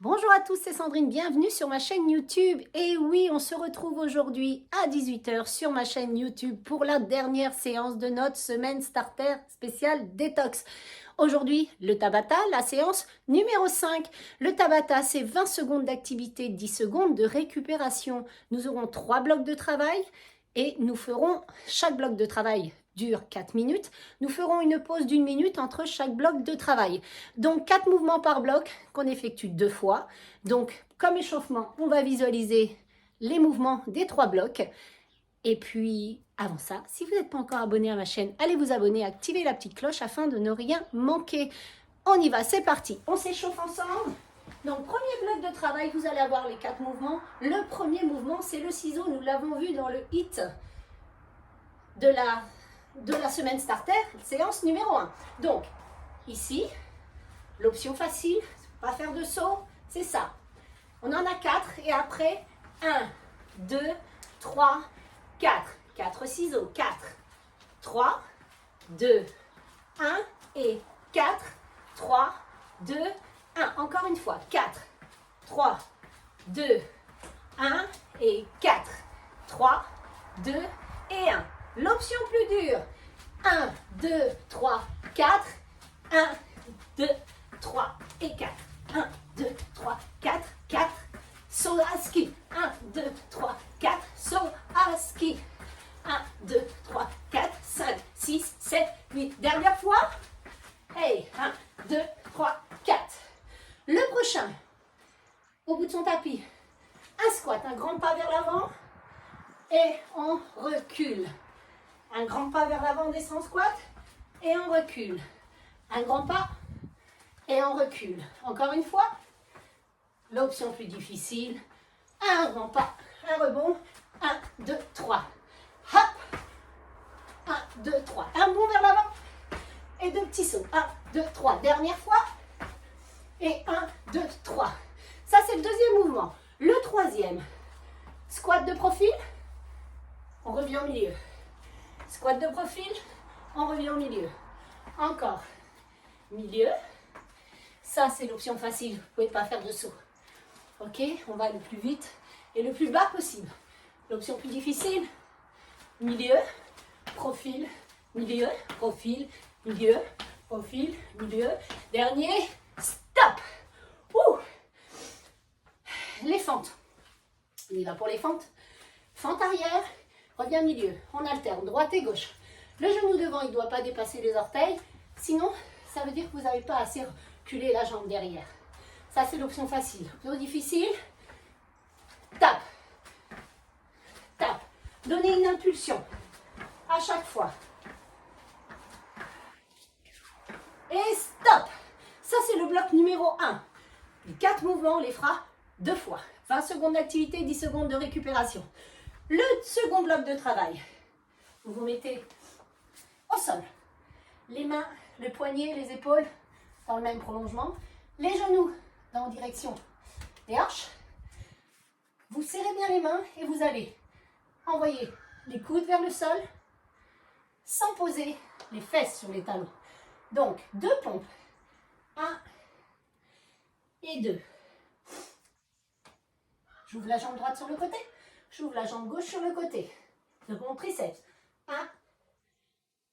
Bonjour à tous, c'est Sandrine, bienvenue sur ma chaîne YouTube. Et oui, on se retrouve aujourd'hui à 18 h sur ma chaîne YouTube pour la dernière séance de notre semaine starter spéciale détox. Aujourd'hui, le Tabata, la séance numéro 5. Le Tabata, c'est 20 secondes d'activité, 10 secondes de récupération. Nous aurons 3 blocs de travail et nous ferons, chaque bloc de travail dure 4 minutes. Nous ferons une pause d'1 minute entre chaque bloc de travail. Donc 4 mouvements par bloc qu'on effectue 2 fois. Donc comme échauffement, on va visualiser les mouvements des 3 blocs. Et puis avant ça, si vous n'êtes pas encore abonné à ma chaîne, allez vous abonner, activez la petite cloche afin de ne rien manquer. On y va, c'est parti. On s'échauffe ensemble. Donc premier bloc de travail, vous allez avoir les 4 mouvements. Le premier mouvement, c'est le ciseau. Nous l'avons vu dans le hit de la semaine starter, séance numéro 1. Donc, ici, l'option facile, pas faire de saut, c'est ça. On en a 4 et après, 1, 2, 3, 4. 4 ciseaux, 4, 3, 2, 1 et 4, 3, 2, 1. Encore une fois, 4, 3, 2, 1 et 4, 3, 2 et 1. L'option plus dure, 1, 2, 3, 4, 1, 2, 3 et 4. 1, 2, 3, 4, 4, saut à ski. 1, 2, 3, 4, saut à ski. 1, 2, 3, 4, 5, 6, 7, 8. Dernière fois. Hey, 1, 2, 3, 4. Le prochain, au bout de son tapis, un squat, un grand pas vers l'avant et on recule. Un grand pas vers l'avant, on descend en squat et on recule. Un grand pas et on recule. Encore une fois, l'option plus difficile. Un grand pas, un rebond. 1, 2, 3. Hop. 1, 2, 3. Un bond vers l'avant et 2 petits sauts. 1, 2, 3. Dernière fois. Et 1, 2, 3. Ça, c'est le deuxième mouvement. Le troisième, squat de profil. On revient au milieu. Squat de profil, on revient au milieu. Encore. Milieu. Ça, c'est l'option facile. Vous ne pouvez pas faire de saut. Ok, on va le plus vite et le plus bas possible. L'option plus difficile, milieu, profil, milieu, profil, milieu, profil, milieu. Dernier, stop. Ouh. Les fentes. On y va pour les fentes. Fente arrière. Revient milieu, on alterne, droite et gauche. Le genou devant, il ne doit pas dépasser les orteils. Sinon, ça veut dire que vous n'avez pas assez reculé la jambe derrière. Ça, c'est l'option facile. L'option difficile, tape. Tape. Donnez une impulsion à chaque fois. Et stop. Ça, c'est le bloc numéro 1. Les 4 mouvements, on les fera 2 fois. 20 secondes d'activité, 10 secondes de récupération. Le second bloc de travail, vous vous mettez au sol. Les mains, le poignet, les épaules dans le même prolongement. Les genoux dans la direction des hanches. Vous serrez bien les mains et vous allez envoyer les coudes vers le sol sans poser les fesses sur les talons. Donc, 2 pompes. 1 et 2. J'ouvre la jambe droite sur le côté. J'ouvre la jambe gauche sur le côté de mon triceps. 1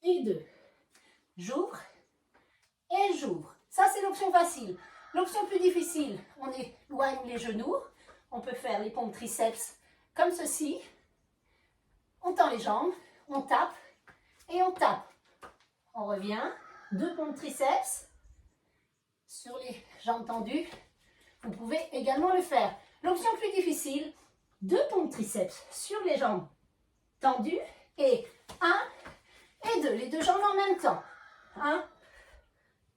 et 2. J'ouvre et j'ouvre. Ça, c'est l'option facile. L'option plus difficile, on éloigne les genoux. On peut faire les pompes triceps comme ceci. On tend les jambes, on tape et on tape. On revient. 2 pompes triceps sur les jambes tendues. Vous pouvez également le faire. L'option plus difficile, 2 pompes triceps sur les jambes tendues et 1 et 2. Les 2 jambes en même temps. 1,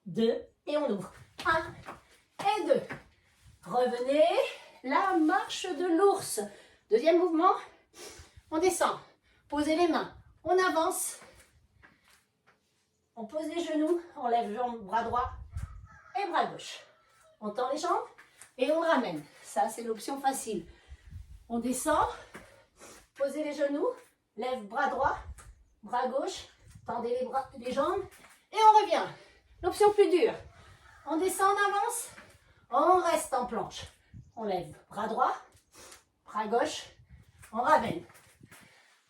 2 et on ouvre. 1 et 2. Revenez. La marche de l'ours. Deuxième mouvement. On descend. Posez les mains. On avance. On pose les genoux. On lève jambes, bras droit et bras gauche. On tend les jambes et on ramène. Ça, c'est l'option facile. On descend, posez les genoux, lève bras droit, bras gauche, tendez les jambes et on revient. L'option plus dure. On descend, on avance, On reste en planche. On lève bras droit, bras gauche, on ramène.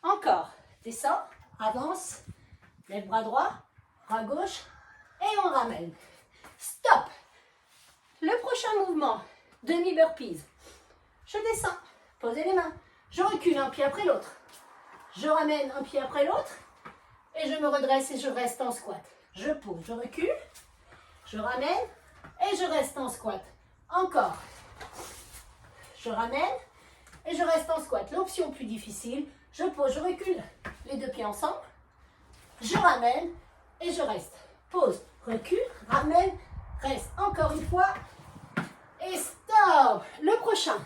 Encore, descend, avance, lève bras droit, bras gauche et on ramène. Stop. Le prochain mouvement, demi-burpees. Je descends, posez les mains. Je recule un pied après l'autre. Je ramène un pied après l'autre et je me redresse et je reste en squat. Je pose, je recule, je ramène et je reste en squat. Encore. Je ramène et je reste en squat. L'option plus difficile, je pose, je recule, les deux pieds ensemble. Je ramène et je reste. Pose, recule, ramène, reste. Encore une fois. Et stop. Le prochain.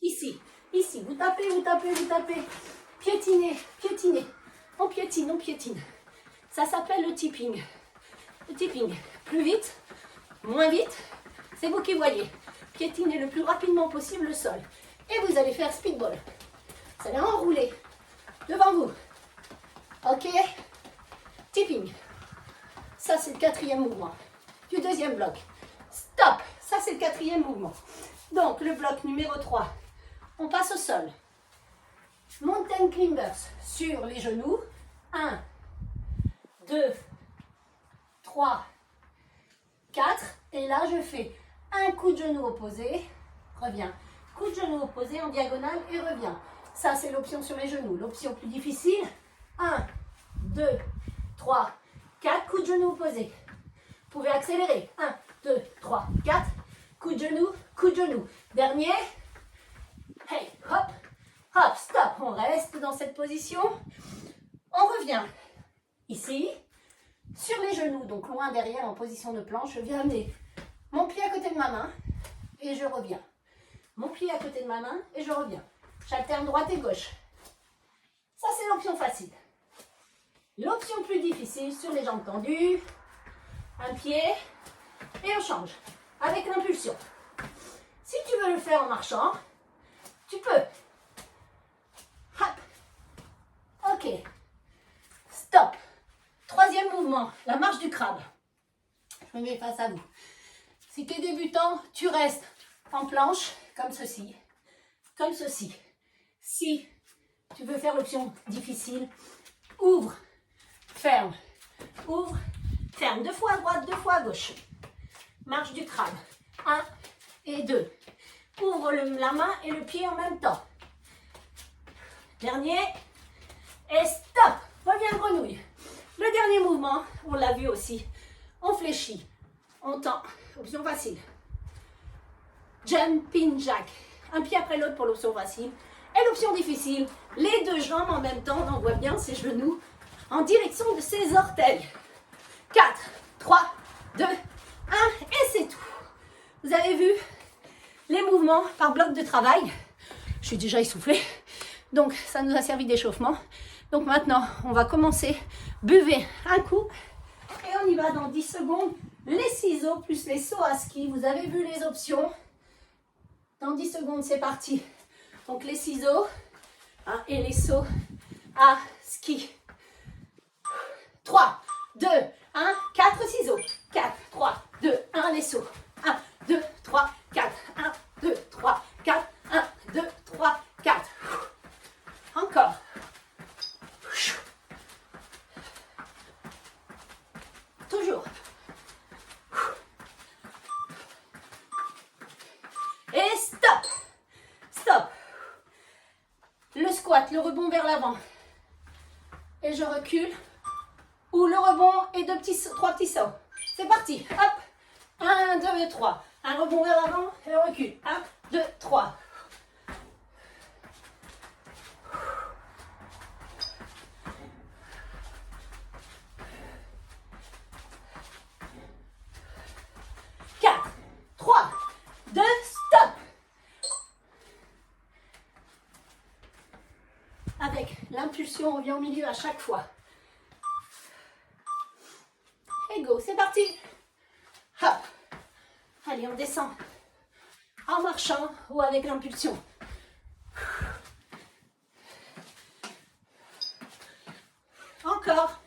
Ici, ici. Vous tapez, vous tapez, vous tapez. Piétinez, piétinez. On piétine, on piétine. Ça s'appelle le tipping. Le tipping. Plus vite, moins vite. C'est vous qui voyez. Piétinez le plus rapidement possible le sol. Et vous allez faire speedball. Vous allez enrouler devant vous. Ok? Tipping. Ça, c'est le quatrième mouvement du deuxième bloc. Stop. Ça, c'est le quatrième mouvement. Donc, le bloc numéro 3. On passe au sol. Mountain climbers sur les genoux. 1, 2, 3, 4. Et là, je fais un coup de genou opposé. Reviens. Coup de genou opposé en diagonale et reviens. Ça, c'est l'option sur les genoux. L'option plus difficile. 1, 2, 3, 4. Coup de genou opposé. Vous pouvez accélérer. 1, 2, 3, 4. Coup de genou, coup de genou. Dernier. Hey, hop, hop, stop. On reste dans cette position. On revient ici, sur les genoux, donc loin derrière en position de planche. Je viens amener mon pied à côté de ma main et je reviens. Mon pied à côté de ma main et je reviens. J'alterne droite et gauche. Ça, c'est l'option facile. L'option plus difficile, sur les jambes tendues, un pied et on change avec l'impulsion. Si tu veux le faire en marchant, tu peux. Hop. Ok. Stop. Troisième mouvement, la marche du crabe. Je me mets face à vous. Si tu es débutant, tu restes en planche, comme ceci. Comme ceci. Si tu veux faire l'option difficile, ouvre, ferme, ouvre, ferme. 2 fois à droite, 2 fois à gauche. Marche du crabe. 1 et 2. Ouvre la main et le pied en même temps. Dernier. Et stop. Reviens grenouille. Le dernier mouvement, on l'a vu aussi. On fléchit. On tend. Option facile. Jumping jack. Un pied après l'autre pour l'option facile. Et l'option difficile, les 2 jambes en même temps. On voit bien ses genoux en direction de ses orteils. 4, 3, 2, 1. Et c'est tout. Vous avez vu les mouvements par bloc de travail. Je suis déjà essoufflée. Donc, ça nous a servi d'échauffement. Donc maintenant, on va commencer. Buvez un coup. Et on y va dans 10 secondes. Les ciseaux plus les sauts à ski. Vous avez vu les options. Dans 10 secondes, c'est parti. Donc les ciseaux et les sauts à ski. 3, 2, 1, 4 ciseaux. 4, 3, 2, 1, les sauts. 1, 2, 3, 4. 1, 2, 3, 4. 1, 2, 3, 4. Encore. Toujours. Et stop. Stop. Le squat, le rebond vers l'avant. Et je recule. Ou le rebond et 3 petits sauts. C'est parti. Hop. 1, 2, 3. Un rebond vers l'avant et on recule. 1, 2, 3. L'impulsion revient au milieu à chaque fois. Et go, c'est parti. Hop. Allez, on descend. En marchant ou avec l'impulsion. Encore.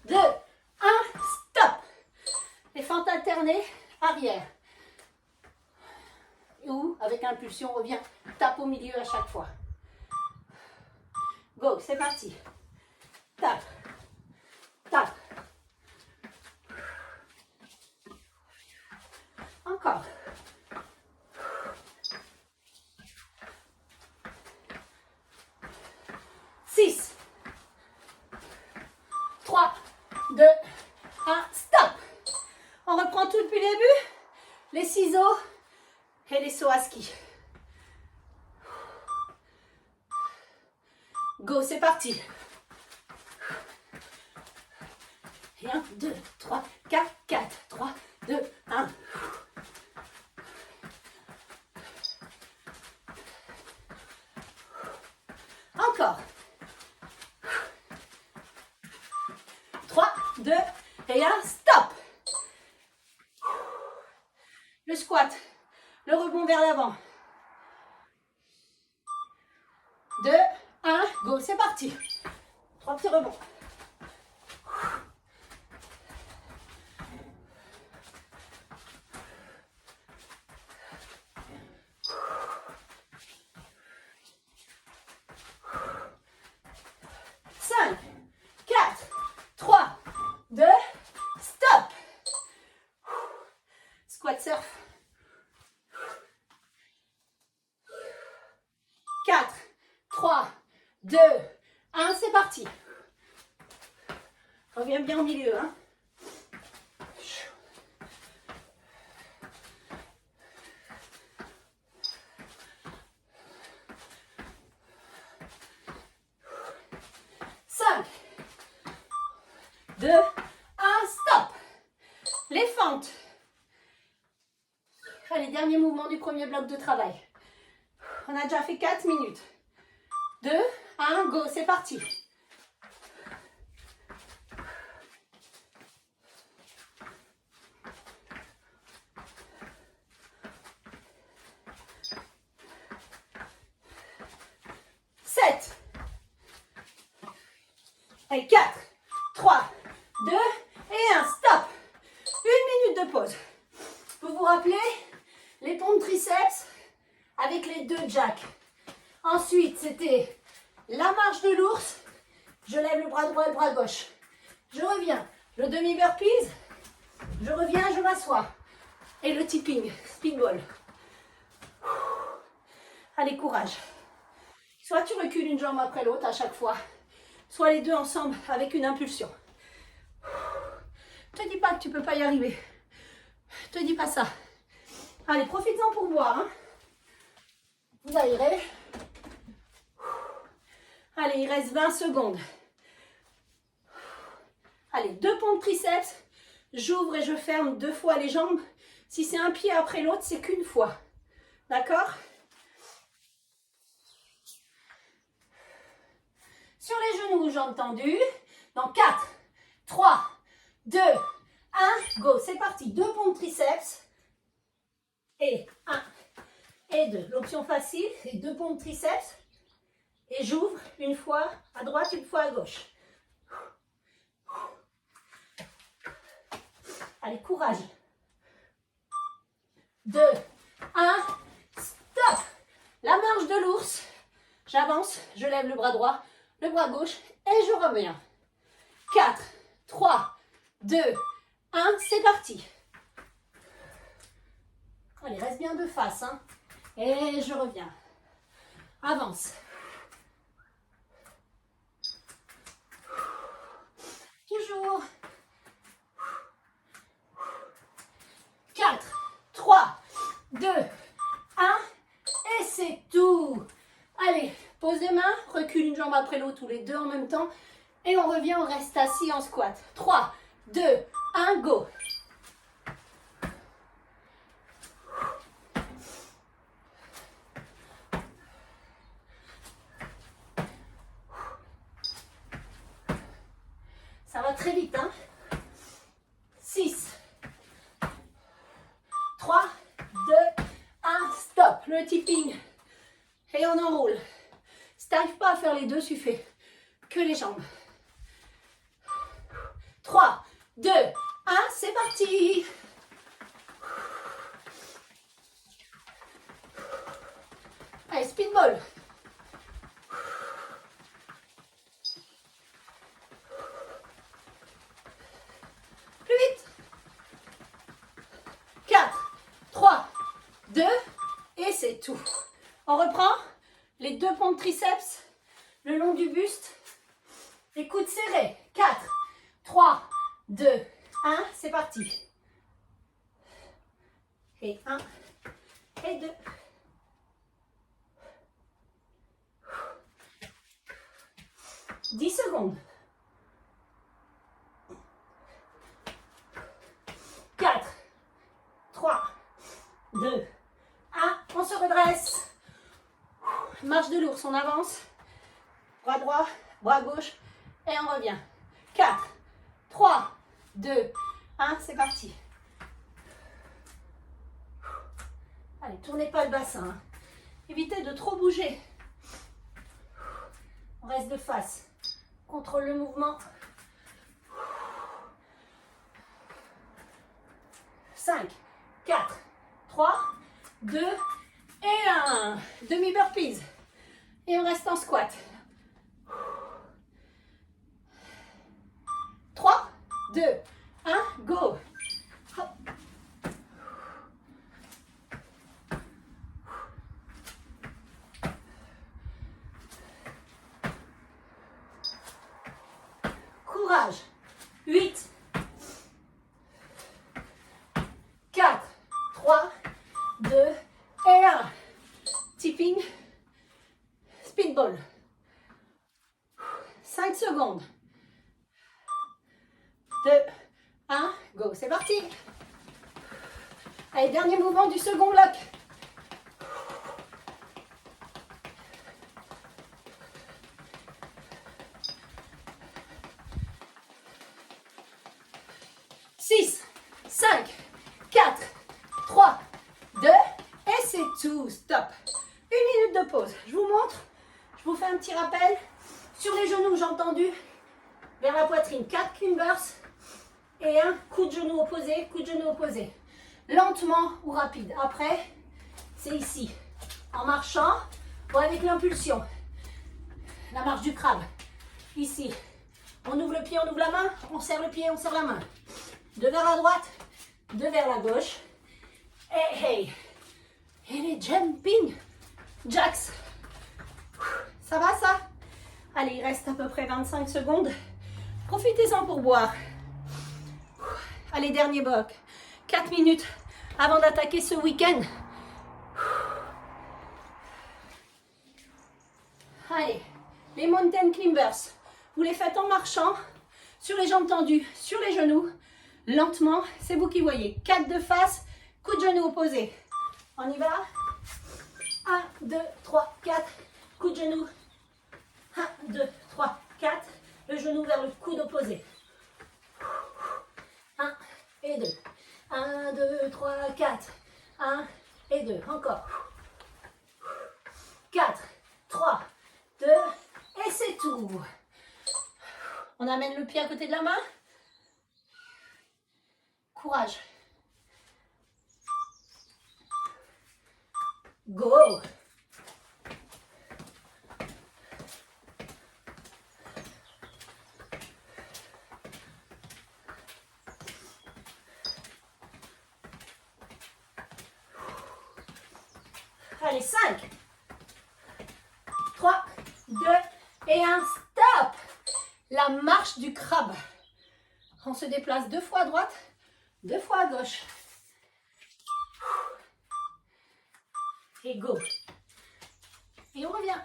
2, 1, stop. Les fentes alternées, arrière. Ou avec impulsion, revient, tape au milieu à chaque fois. Go, c'est parti. Tape, tape. Encore. 6, 3, 2, 1, stop. On reprend tout depuis le début. Les ciseaux et les sauts à ski. Go, c'est parti. 1, 2, 3, 4, 4, 3, 2, 1. Encore. 3, 2 et 1, stop. Le squat, le rebond vers l'avant. 2, 1, go, c'est parti. 3 petits rebonds. Squat surf. 4, 3, 2, 1, c'est parti. Reviens bien au milieu. Hein. Cinq, 2, 1, stop. Les fentes. Allez, dernier mouvement du premier bloc de travail. On a déjà fait 4 minutes. 2, 1, go, c'est parti. Allez, 4, 3, 2 et 1, stop. Une minute de pause. Vous vous rappelez les pompes triceps avec les 2 jacks. Ensuite, c'était la marche de l'ours. Je lève le bras droit et le bras gauche. Je reviens. Le demi-burpees. Je reviens, je m'assois. Et le tipping, speed ball. Allez, courage. Soit tu recules une jambe après l'autre à chaque fois, soit les deux ensemble avec une impulsion. Ne te dis pas que tu ne peux pas y arriver. Ne te dis pas ça. Allez, profites-en pour boire. Hein. Vous aérez. Allez, il reste 20 secondes. Allez, 2 pompes triceps. J'ouvre et je ferme 2 fois les jambes. Si c'est un pied après l'autre, c'est qu'une fois. D'accord ? Sur les genoux, jambes tendues. Dans 4, 3, 2, 1, go. C'est parti. 2 pompes triceps. Et 1 et 2. L'option facile, c'est 2 pompes triceps. Et j'ouvre une fois à droite, une fois à gauche. Allez, courage. 2, 1, stop. La marche de l'ours. J'avance, je lève le bras droit, le bras gauche et je reviens. 4, 3, 2, 1, c'est parti. Allez, reste bien de face. Hein. Et je reviens. Avance. Toujours. 4, 3, 2, 1. Et c'est tout. Allez, pose les mains, recule une jambe après l'autre, tous les deux en même temps. Et on revient, on reste assis en squat. 3, 2, 1, go. Ça va très vite, hein. 6, 3, 2, 1, stop. Le tipping. Et on enroule. Si tu n'arrives pas à faire les deux, tu fais que les jambes. 2, 1, c'est parti. Allez, speedball. Plus vite. 4, 3, 2, et c'est tout. On reprend les deux pompes triceps le long du buste. Les coudes serrés. 4, 3, 2, 1, c'est parti. Et 1, et 2. Dix secondes. 4, 3, 2, 1. On se redresse. Marche de l'ours, on avance. Bras droit, bras gauche. Et on revient. 4, 3, 2, 1. C'est parti. Allez, tournez pas le bassin. Évitez de trop bouger. On reste de face. Contrôle le mouvement. 5, 4, 3, 2 et 1. Demi-burpees. Et on reste en squat. 3, 2, 1, go. Hop. Courage. 8, 4, 3, 2 et 1. Tipping. Speedball. 5 secondes. 2, 1, go. C'est parti. Allez, dernier mouvement du second bloc. Six, 5, 4, 3, 2, et c'est tout. Stop. Une minute de pause. Je vous montre. Je vous fais un petit rappel. Sur les genoux, j'ai entendu. Vers la poitrine, 4 climbers. Et un coup de genou opposé, coup de genou opposé. Lentement ou rapide. Après, c'est ici. En marchant ou avec l'impulsion. La marche du crabe. Ici. On ouvre le pied, on ouvre la main. On serre le pied, on serre la main. Deux vers la droite, deux vers la gauche. Et hey. Et les jumping jacks. Ça va ça? Allez, il reste à peu près 25 secondes. Profitez-en pour boire. Allez, dernier bloc. 4 minutes avant d'attaquer ce week-end. Allez, les mountain climbers. Vous les faites en marchant, sur les jambes tendues, sur les genoux. Lentement, c'est vous qui voyez. 4 de face, coup de genou opposé. On y va. 1, 2, 3, 4. Coup de genou. 1, 2, 3, 4. Le genou vers le coude opposé. 1 et 2. 1, 2, 3, 4. 1 et 2. Encore. 4, 3, 2. Et c'est tout. On amène le pied à côté de la main. Courage. Go. Allez, 5, 3, 2 et 1. Stop. La marche du crabe. On se déplace 2 fois à droite, 2 fois à gauche. Et go. Et on revient.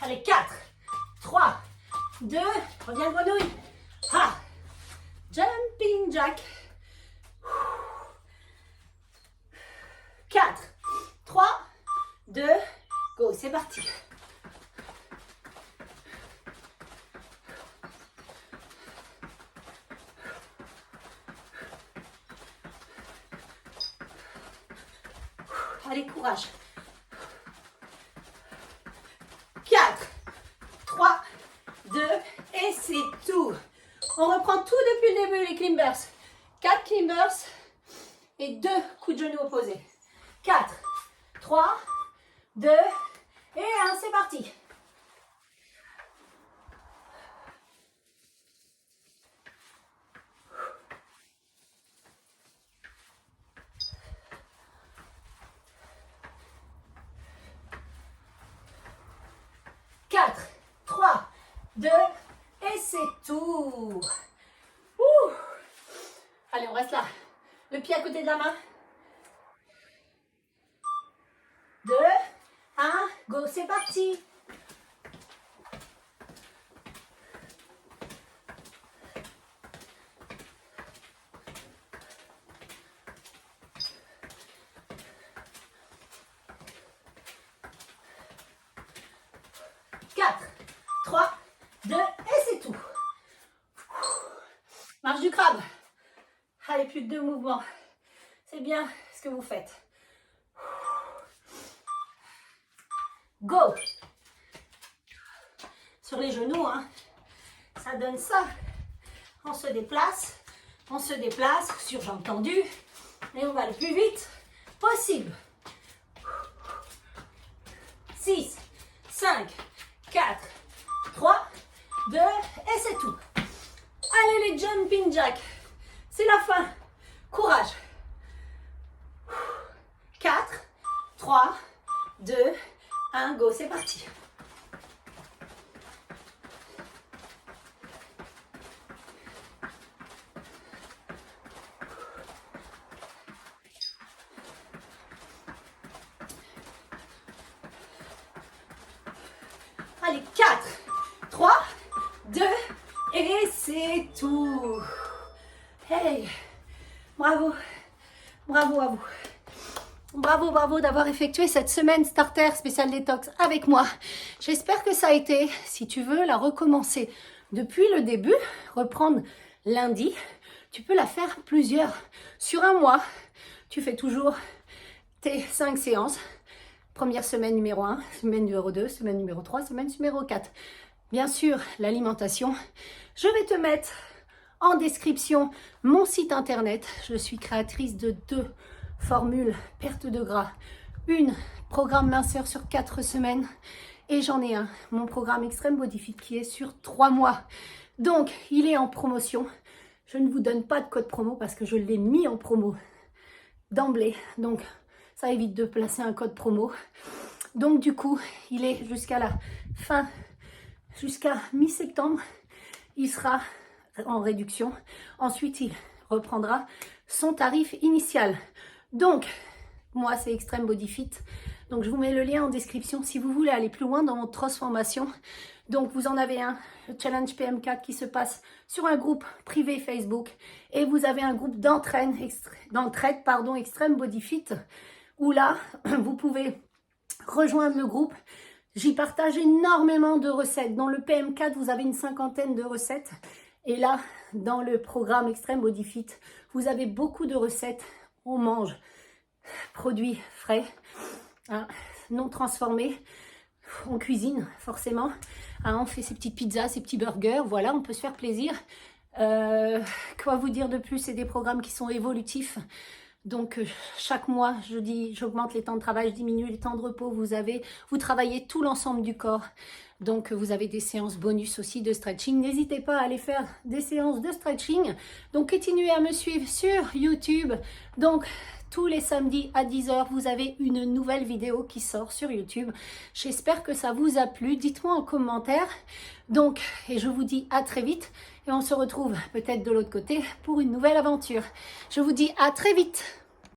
Allez, 4, 3, 2, reviens grenouille. Ah. Jumping jack. 4, 3, 2, go, c'est parti. Allez, courage. 4, 3, 2, et c'est tout. On reprend tout depuis le début, les climbers. 4 climbers et 2 coups de genoux opposés. 4, 3, 2, et 1, c'est parti. Quatre, 3, 2, et c'est tout. Ouh. Allez, on reste là. Le pied à côté de la main. 2, 1, go, c'est parti. Quatre, 3, 2, et c'est tout. Marche du crabe. Allez, plus que 2 mouvements. C'est bien ce que vous faites. Go. Sur les genoux, hein. Ça donne ça. On se déplace sur jambes tendues. Et on va le plus vite possible. 6, 5, 4, 3, 2, et c'est tout. Allez les jumping jacks. C'est la fin. Courage. 4, 3, 2, 1, go, c'est parti. Allez, 4, 3, 2, et c'est tout. Hey, bravo, bravo à vous. Bravo, bravo d'avoir effectué cette semaine starter spéciale détox avec moi. J'espère que ça a été, si tu veux la recommencer depuis le début, reprendre lundi, tu peux la faire plusieurs. Sur un mois, tu fais toujours tes 5 séances. Première semaine numéro 1, semaine numéro 2, semaine numéro 3, semaine numéro 4. Bien sûr, l'alimentation. Je vais te mettre en description mon site internet. Je suis créatrice de 2 formules perte de gras. Une, programme minceur sur 4 semaines. Et j'en ai un, mon programme Extreme Body Fit qui est sur 3 mois. Donc, il est en promotion. Je ne vous donne pas de code promo parce que je l'ai mis en promo d'emblée. Donc, ça évite de placer un code promo. Donc du coup, il est jusqu'à la fin, jusqu'à mi-septembre, il sera en réduction. Ensuite, il reprendra son tarif initial. Donc, moi, c'est Extreme Body Fit. Donc, je vous mets le lien en description si vous voulez aller plus loin dans votre transformation. Donc, vous en avez un, le Challenge PM4 qui se passe sur un groupe privé Facebook. Et vous avez un groupe d'entraide, Extreme Body Fit, où là, vous pouvez rejoindre le groupe. J'y partage énormément de recettes. Dans le PM4, vous avez une 50aine de recettes. Et là, dans le programme Extreme Body Fit, vous avez beaucoup de recettes. On mange produits frais, hein, non transformés. On cuisine, forcément. Hein, on fait ses petites pizzas, ses petits burgers. Voilà, on peut se faire plaisir. Quoi vous dire de plus? C'est des programmes qui sont évolutifs. Donc, chaque mois, j'augmente les temps de travail, je diminue les temps de repos. Vous travaillez tout l'ensemble du corps. Donc, vous avez des séances bonus aussi de stretching. N'hésitez pas à aller faire des séances de stretching. Donc, continuez à me suivre sur YouTube. Donc, tous les samedis à 10 h, vous avez une nouvelle vidéo qui sort sur YouTube. J'espère que ça vous a plu. Dites-moi en commentaire. Donc, et je vous dis à très vite. Et on se retrouve peut-être de l'autre côté pour une nouvelle aventure. Je vous dis à très vite.